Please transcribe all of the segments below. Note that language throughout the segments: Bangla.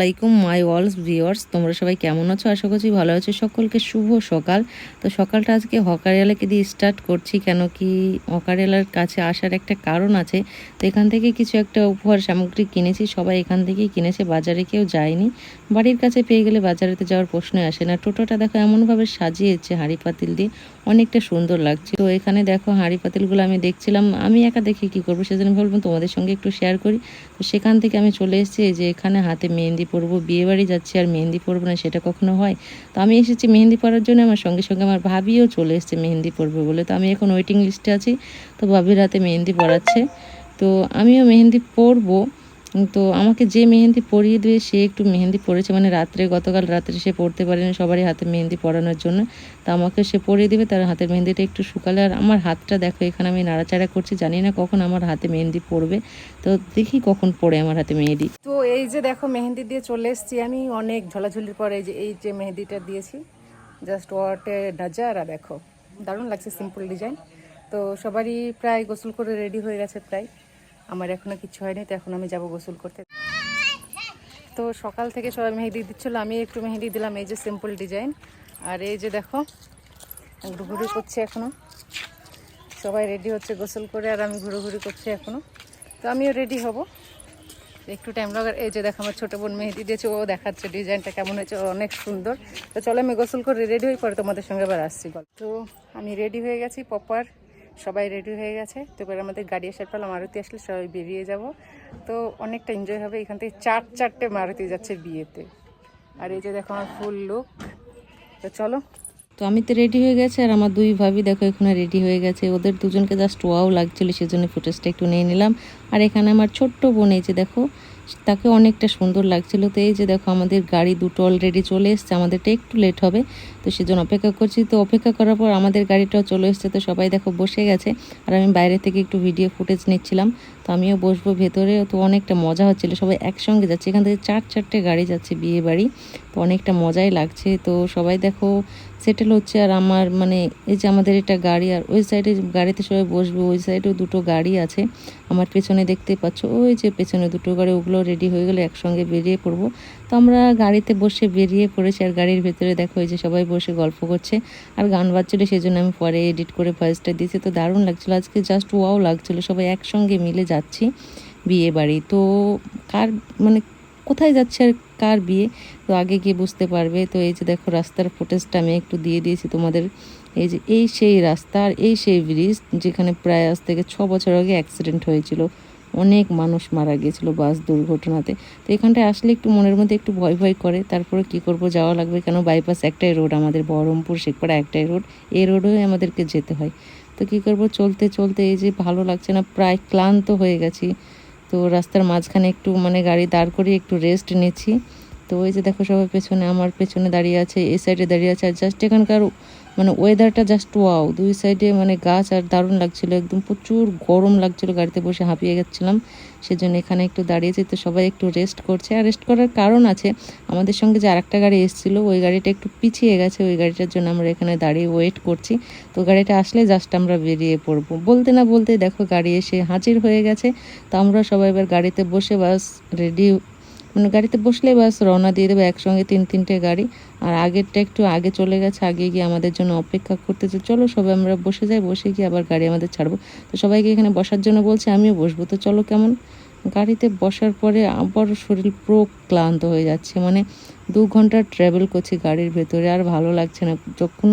আলাইকুম মাই অলস ভিউয়ার্স, তোমরা সবাই কেমন আছো? আশা করছি ভালো আছো। সকলকে শুভ সকাল। তো সকালটা আজকে হকারিয়ালাকে দিয়ে স্টার্ট করছি, কেন কি হকারিয়ালার কাছে আসার একটা কারণ আছে। তো এখান থেকে কিছু একটা উপহার সামগ্রী কিনেছি, সবাই এখান থেকেই কিনেছে, বাজারে কেউ যায়নি। বাড়ির কাছে পেয়ে গেলে বাজারেতে যাওয়ার প্রশ্নই আসে না। টোটোটা দেখো এমনভাবে সাজিয়েছে হাঁড়ি পাতিল দিয়ে, অনেকটা সুন্দর লাগছে। তো এখানে দেখো হাঁড়ি পাতিলগুলো আমি দেখছিলাম, আমি একা দেখে কি করবো, সেজন্য ভাবলাম তোমাদের সঙ্গে একটু শেয়ার করি। তো সেখান থেকে আমি চলে এসেছি যে এখানে হাতে মেহেন্দি পরবো, বিয়েবাড়ি যাচ্ছি আর মেহেন্দি পরবো না সেটা কখনো হয়? তো আমি এসেছি মেহেন্দি পরার জন্য, আমার সঙ্গে সঙ্গে আমার ভাবিও চলে এসেছে মেহেন্দি পরবে বলে। তো আমি এখন ওয়েটিং লিস্টে আছি, তো ভাবির হাতে মেহেন্দি পরাচ্ছে। তো আমিও মেহেন্দি পরবো। তো আমাকে যে মেহেন্দি পরিয়ে দেবে সে একটু মেহেন্দি পরেছে, মানে গতকাল রাত্রে সে পরতে পারেনি সবারই হাতে মেহেন্দি পরানোর জন্য। তো আমাকে সে পরিয়ে দেবে, তার হাতের মেহেন্দিটা একটু শুকালে। আর আমার হাতটা দেখো, এখানে আমি নাড়াচাড়া করছি, জানি না কখন আমার হাতে মেহেন্দি পড়বে। তো দেখি কখন পড়ে আমার হাতে মেহেন্দি। তো এই যে দেখো মেহেন্দি দিয়ে চলে এসেছি আমি, অনেক ঝোলাঝুলির পরে এই যে মেহেন্দিটা দিয়েছি, জাস্ট ওয়াটে নাজারা দেখো, দারুণ লাগছে, সিম্পল ডিজাইন। তো সবারই প্রায় গোসল করে রেডি হয়ে গেছে প্রায়, আমার এখনো কিছু হয়নি, তো এখন আমি যাব গোসল করতে। তো সকাল থেকে সবাই মেহেন্দি দিচ্ছিলো, আমি একটু মেহেন্দি দিলাম, এই যে সিম্পল ডিজাইন। আর এই যে দেখো ঘুরঘুরি করছে এখনো, সবাই রেডি হচ্ছে গোসল করে, আর আমি ঘুরোঘুরি করছি এখনো। তো আমিও রেডি হব, একটু টাইম লাগার। এই যে দেখো আমার ছোটো বোন মেহেদি দিয়েছে, ও দেখাচ্ছে ডিজাইনটা কেমন হয়েছে, অনেক সুন্দর। তো চলো আমি গোসল করে রেডি হয়ে পরে তোমাদের সঙ্গে আবার আসছি। তো আমি রেডি হয়ে গেছি প্রপার, সবাই রেডি হয়ে গেছে। তো এবার আমাদের গাড়ি আসার পেলাম, মারুতি আসলে সবাই বেরিয়ে যাব। তো অনেকটা এনজয় হবে, এখান থেকে চারটে মারুতি যাচ্ছে বিয়েতে। আর এই যে দেখো আমার ফুল লুক। তো চলো। তো আমি তো রেডি হয়ে গেছি, আর আমার দুই ভাবি দেখো এখানে রেডি হয়ে গেছে। ওদের দুজনকে জাস্ট ওয়াও লাগছিল, সেজন্য ফুটেজটা একটু নিয়ে নিলাম। আর এখানে আমার ছোট্ট বোন, এই যে দেখো, তাকে অনেকটা সুন্দর লাগছিল। তো এই যে দেখো আমাদের গাড়ি দুটো অলরেডি চলে এসছে, আমাদেরটা একটু লেট হবে, তো সেজন্য অপেক্ষা করছি। তো অপেক্ষা করার পর আমাদের গাড়িটাও চলে এসছে, তো সবাই দেখো বসে গেছে। আর আমি বাইরে থেকে একটু ভিডিও ফুটেজ নিচ্ছিলাম। তো আমিও বসবো ভেতরে। তো অনেকটা মজা হচ্ছিল, সবাই একসঙ্গে যাচ্ছে, এখান থেকে চারটে গাড়ি যাচ্ছে বিয়ে বাড়ি। তো অনেকটা মজাই লাগছে। তো সবাই দেখো সেটেল হচ্ছে। আর আমার মানে এই যে আমাদের এটা গাড়ি, আর ওই সাইডে গাড়িতে সবাই বসবে, ওই সাইডেও দুটো গাড়ি আছে আমার পেছনে দেখতে পাচ্ছ, ওই যে পেছনে দুটো গাড়ি, ওগুলো রেডি হয়ে গেলে একসঙ্গে বেরিয়ে পড়বো। তো আমরা গাড়িতে বসে বেরিয়ে পড়েছি, আর গাড়ির ভেতরে দেখো এই যে সবাই বসে গল্প করছে আর গান বাজছিল, সেই জন্য আমি পরে এডিট করে ভয়েসটা দিয়েছি। তো দারুণ লাগছিলো আজকে, জাস্ট ওয়াও লাগছিলো, সবাই একসঙ্গে মিলে যাচ্ছি বিয়ে বাড়ি। তো কার মানে কোথায় যাচ্ছে আর কার বিয়ে, তো আগে গিয়ে বুঝতে পারবে। তো এই যে দেখো রাস্তার ফুটেজটা আমি একটু দিয়ে দিয়েছি তোমাদের। এই যে এই সেই রাস্তা, আর এই সেই ব্রিজ যেখানে প্রায় আজ থেকে 6 বছর আগে অ্যাক্সিডেন্ট হয়েছিল, অনেক মানুষ মারা গিয়েছিল বাস দুর্ঘটনাতে। তো এখানটায় আসলে একটু মনের মধ্যে একটু ভয় ভয় করে, তারপরে কি করব, যাওয়া লাগবে, কেন বাইপাস একটাই রোড, আমাদের বহরমপুর শেখপাড়া একটাই রোড, এই রোডেও আমাদেরকে যেতে হয়। তো কি করব, চলতে চলতে এই যে ভালো লাগছে না, প্রায় ক্লান্ত হয়ে গেছি। তো রাস্তার মাঝখানে একটু মানে গাড়ি দাঁড় করিয়ে একটু রেস্ট নিচ্ছি। তো ওই যে দেখো সবাই পেছনে, আমার পেছনে দাঁড়িয়ে আছে, এই সাইডে দাঁড়িয়ে আছে। আর জাস্ট এখানকার মানে ওয়েদারটা জাস্ট ওয়াও, দুই সাইডে মানে গাছ, আর দারুণ লাগছিল, একদম প্রচুর গরম লাগছিল, গাড়িতে বসে হাঁপিয়ে গেছিলাম, সেজন্য এখানে একটু দাঁড়িয়েছি। তো সবাই একটু রেস্ট করছে, আর রেস্ট করার কারণ আছে, আমাদের সঙ্গে যে আরেকটা গাড়ি এসেছিলো ওই গাড়িটা একটু পিছিয়ে গেছে, ওই গাড়িটার জন্য আমরা এখানে দাঁড়িয়ে ওয়েট করছি। তো গাড়িটা আসলে জাস্ট আমরা বেরিয়ে পড়বো। বলতে না বলতে দেখো গাড়ি এসে হাজির হয়ে গেছে। তো আমরা সবাই এবার গাড়িতে বসে বাস রেডি, মানে গাড়িতে বসলে বাস রওনা দিয়ে দেবে একসঙ্গে তিনটে গাড়ি। আর আগেরটা একটু আগে চলে গেছে, আগে গিয়ে আমাদের জন্য অপেক্ষা করতেছে। চলো সবাই আমরা বসে যাই, বসে গিয়ে আবার গাড়ি আমাদের ছাড়বো। তো সবাইকে এখানে বসার জন্য বলছে, আমিও বসবো। তো চলো, কেমন গাড়িতে বসার পরে আবার শরীর পুরো ক্লান্ত হয়ে যাচ্ছে, মানে 2 ঘন্টা ট্রাভেল করছি গাড়ির ভেতরে, আর ভালো লাগছে না। যখন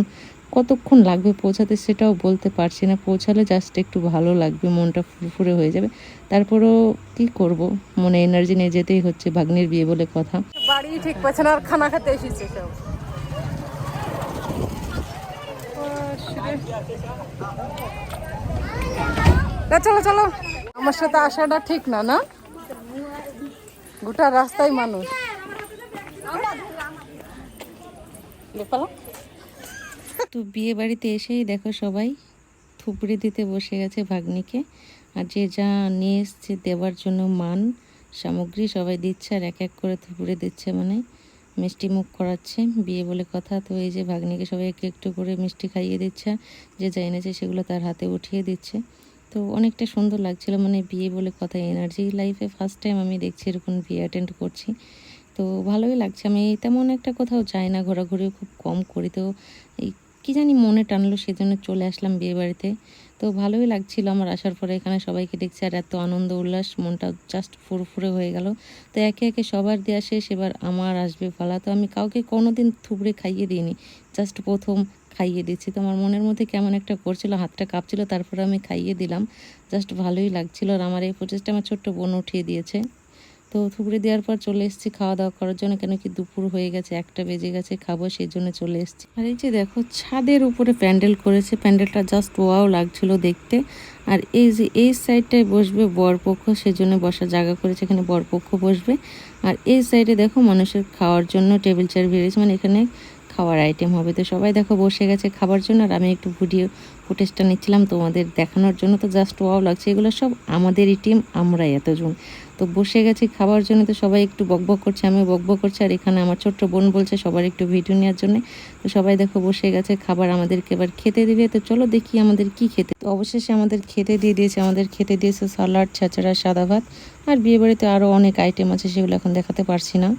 কতক্ষণ লাগবে পৌঁছাতে সেটাও বলতে পারছি না, পৌঁছালে জাস্ট একটু ভালো লাগবে, মনটা ফুরফুরে হয়ে যাবে। তারপরেও কি করব, মনে এনার্জি নিয়ে যেতেই হচ্ছে, ভাগ্নির বিয়ে বলে কথা। বাড়ি ঠিক পাচ্ছে না, আর খানা খেতে এসেছে সব। চলো চলো, আমার সাথে আসাটা ঠিক না, না গোটা রাস্তায় মানুষ। তো বিয়ে বাড়িতে এসেই দেখো সবাই থুপড়ি দিতে বসে গেছে ভাগ্নিকে, আর যে যা নিয়ে এসছে দেওয়ার জন্য মান সামগ্রী সবাই দিচ্ছে, আর এক এক করে থুপড়ি দিচ্ছে, মানে মিষ্টি মুখ করাচ্ছে, বিয়ে বলে কথা। তো এই যে ভাগ্নিকে সবাই একটু একটু করে মিষ্টি খাইয়ে দিচ্ছে, যে যা এনেছে সেগুলো তার হাতে উঠিয়ে দিচ্ছে। তো অনেকটা সুন্দর লাগছিল, মানে বিয়ে বলে কথা, এনার্জি লাইফে ফার্স্ট টাইম আমি দেখছি এরকম বিয়ে অ্যাটেন্ড করছি। তো ভালোই লাগছে। আমি তেমন একটা কোথাও যাই না, ঘোরাঘুরিও খুব কম করি। তো এই কী জানি মনে টানলো, সেজন্য চলে আসলাম বিয়েবাড়িতে। তো ভালোই লাগছিল আমার আসার পরে, এখানে সবাইকে দেখছি আর এত আনন্দ উল্লাস, মনটা জাস্ট ফুরফুরে হয়ে গেল। তো একে একে সবার দেওয়া শেষ, এবার আমার আসবে পালা। তো আমি কাউকে কোনোদিন থুবড়ে খাইয়ে দিইনি, জাস্ট প্রথম খাইয়ে দিচ্ছি। তো আমার মনের মধ্যে কেমন একটা করছিল, হাতটা কাঁপছিল, তারপরে আমি খাইয়ে দিলাম। জাস্ট ভালোই লাগছিল। আর আমার এই ফুটেজটা আমার ছোট্ট বোন উঠিয়ে দিয়েছে। তো থুবড়ে দেওয়ার পর চলে এসেছি খাওয়া দাওয়া করার জন্য, কেন কি দুপুর হয়ে গেছে, 1টা বেজে গেছে, খাবো সেই জন্য চলে এসেছি। আর এই যে দেখো ছাদের উপরে প্যান্ডেল করেছে, প্যান্ডেলটা জাস্ট ওয়াও লাগছিল দেখতে। আর এই যে এই সাইডটায় বসবে বরপক্ষ, সেজন্য বসার জায়গা করেছে, এখানে বরপক্ষ বসবে। আর এই সাইডে দেখো মানুষের খাওয়ার জন্য টেবিল চেয়ার বেরিয়েছে, মানে এখানে খাওয়ার আইটেম হবে। তো সবাই দেখো বসে গেছে খাবার জন্য, আর আমি একটু ভিডিও ফুটেজটা নিচ্ছিলাম তোমাদের দেখানোর জন্য। তো জাস্ট ওয়াও লাগছে, এগুলো সব আমাদেরই টিম, আমরাই এতজন। তো বসে গেছি খাবার জন্য, তো সবাই একটু বকবক করছে, আমি বকবক করছি। আর এখানে আমার ছোট্ট বোন বলছে সবার একটু ভিডিও নেওয়ার জন্য। তো সবাই দেখো বসে গেছে, খাবার আমাদেরকে এবার খেতে দিবে। তো চলো দেখি আমাদের কি খেতে। তো অবশেষে আমাদের খেতে দিয়ে দিয়েছে, আমাদের খেতে দিয়েছে সালাড, ছাঁচড়া, সাদা ভাত। আর বিয়েবাড়িতে আরও অনেক আইটেম আছে, সেগুলো এখন দেখাতে পারছি না।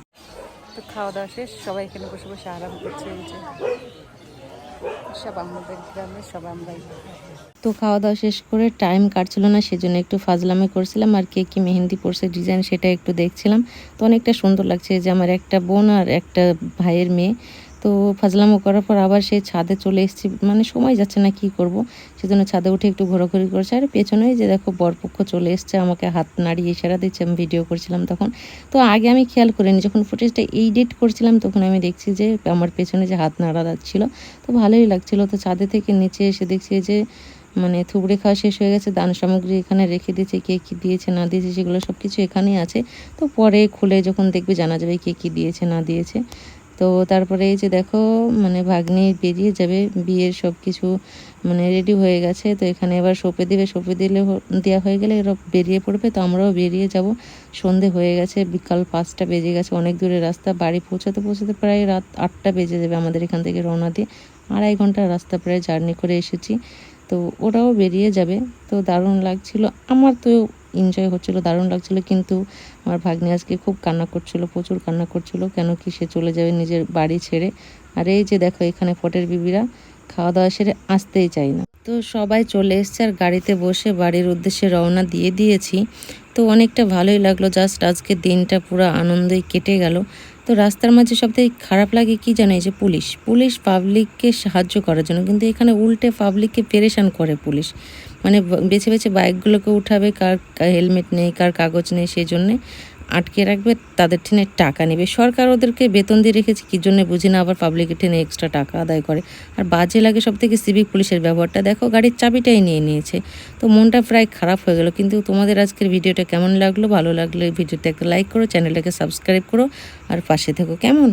তো খাওয়া দাওয়া শেষ, সবাই এখানে বসে বসে আরাম করছে। এই যে সব আমাদের গ্রামের, সব আমরাই। তো খাওয়া দাওয়া শেষ করে টাইম কাটছিল না, সেজন্য একটু ফাজলামি করছিলাম। আর কে কি মেহেন্দি পরছে ডিজাইন, সেটা একটু দেখছিলাম। তো অনেকটা সুন্দর লাগছে, যে আমার একটা বোন আর একটা ভাইয়ের মেয়ে। তো ফাজলামো করার পর আবার সেই ছাদে চলে এসেছি, মানে সময় যাচ্ছে না, কি করব, সেজন্য ছাদে উঠে একটু ঘোরাঘুরি করছে। আর পেছনেই যে দেখো বরপক্ষ চলে এসছে, আমাকে হাত নাড়িয়ে ইশারা দিচ্ছে, আমি ভিডিও করছিলাম তখন। তো আগে আমি খেয়াল করিনি, যখন ফুটেজটা এডিট করছিলাম তখন আমি দেখছি যে আমার পেছনে যে হাত নাড়া যাচ্ছিল। তো ভালোই লাগছিল। তো ছাদে থেকে নিচে এসে দেখছি যে মানে থুবড়ে খাওয়া শেষ হয়ে গেছে, দান সামগ্রী এখানে রেখে দিয়েছে, কে কী দিয়েছে না দিয়েছে সেগুলো সব কিছু এখানেই আছে। তো পরে খুলে যখন দেখবে জানা যাবে কে কী দিয়েছে না দিয়েছে। তো তারপরে এই যে দেখো মানে ভাগ্নি বেরিয়ে যাবে, বিয়ের সব কিছু মানে রেডি হয়ে গেছে। তো এখানে এবার সঁপে দিবে, সঁপে দিলে দেওয়া হয়ে গেলে এরা বেরিয়ে পড়বে। তো আমরাও বেরিয়ে যাব, সন্ধে হয়ে গেছে, বিকাল 5টা বেজে গেছে, অনেক দূরের রাস্তা। বাড়ি পৌঁছাতে পৌঁছাতে প্রায় রাত 8টা বেজে যাবে আমাদের এখান থেকে রওনা দিয়ে। 2.5 ঘন্টার রাস্তা প্রায় জার্নি করে এসেছি। তো ওরাও বেরিয়ে যাবে। তো দারুণ লাগছিল, আমার তো এনজয় হচ্ছিল, দারুণ লাগছিল। কিন্তু আমার ভাগ্নি আজকে খুব কান্না করছিল, প্রচুর কান্না করছিল, কেন কি সে চলে যাবে নিজের বাড়ি ছেড়ে। আর এই যে দেখো এখানে ফটের বিবিরা খাওয়া দাওয়া সেরে আসতেই চাই না। তো সবাই চলে এসছে, আর গাড়িতে বসে বাড়ির উদ্দেশ্যে রওনা দিয়ে দিয়েছি। তো অনেকটা ভালোই লাগলো, জাস্ট আজকে দিনটা পুরো আনন্দেই কেটে গেল। তো রাস্তার মাঝে সবথেকে খারাপ লাগে কি জানো, এই যে পুলিশ পাবলিককে সাহায্য করার জন্য, কিন্তু এখানে উল্টে পাবলিককে পেরেশান করে পুলিশ। মানে বেছে বেছে বাইকগুলোকে উঠাবে, কার হেলমেট নেই, কার কাগজ নেই, সেই জন্যে আটকে রাখবে, তাদের ঠেনে টাকা নেবে। সরকার ওদেরকে বেতন দিয়ে রেখেছে কী জন্য বুঝি না, আবার পাবলিকের ঠেনে এক্সট্রা টাকা আদায় করে। আর বাজে লাগে সব থেকে সিভিক পুলিশের ব্যবহারটা, দেখো গাড়ির চাবিটাই নিয়ে নিয়েছে। তো মনটা প্রায় খারাপ হয়ে গেল। কিন্তু তোমাদের আজকের ভিডিওটা কেমন লাগলো, ভালো লাগলে ভিডিওটা একটা লাইক করো, চ্যানেলটাকে সাবস্ক্রাইব করো, আর পাশে থেকো কেমন।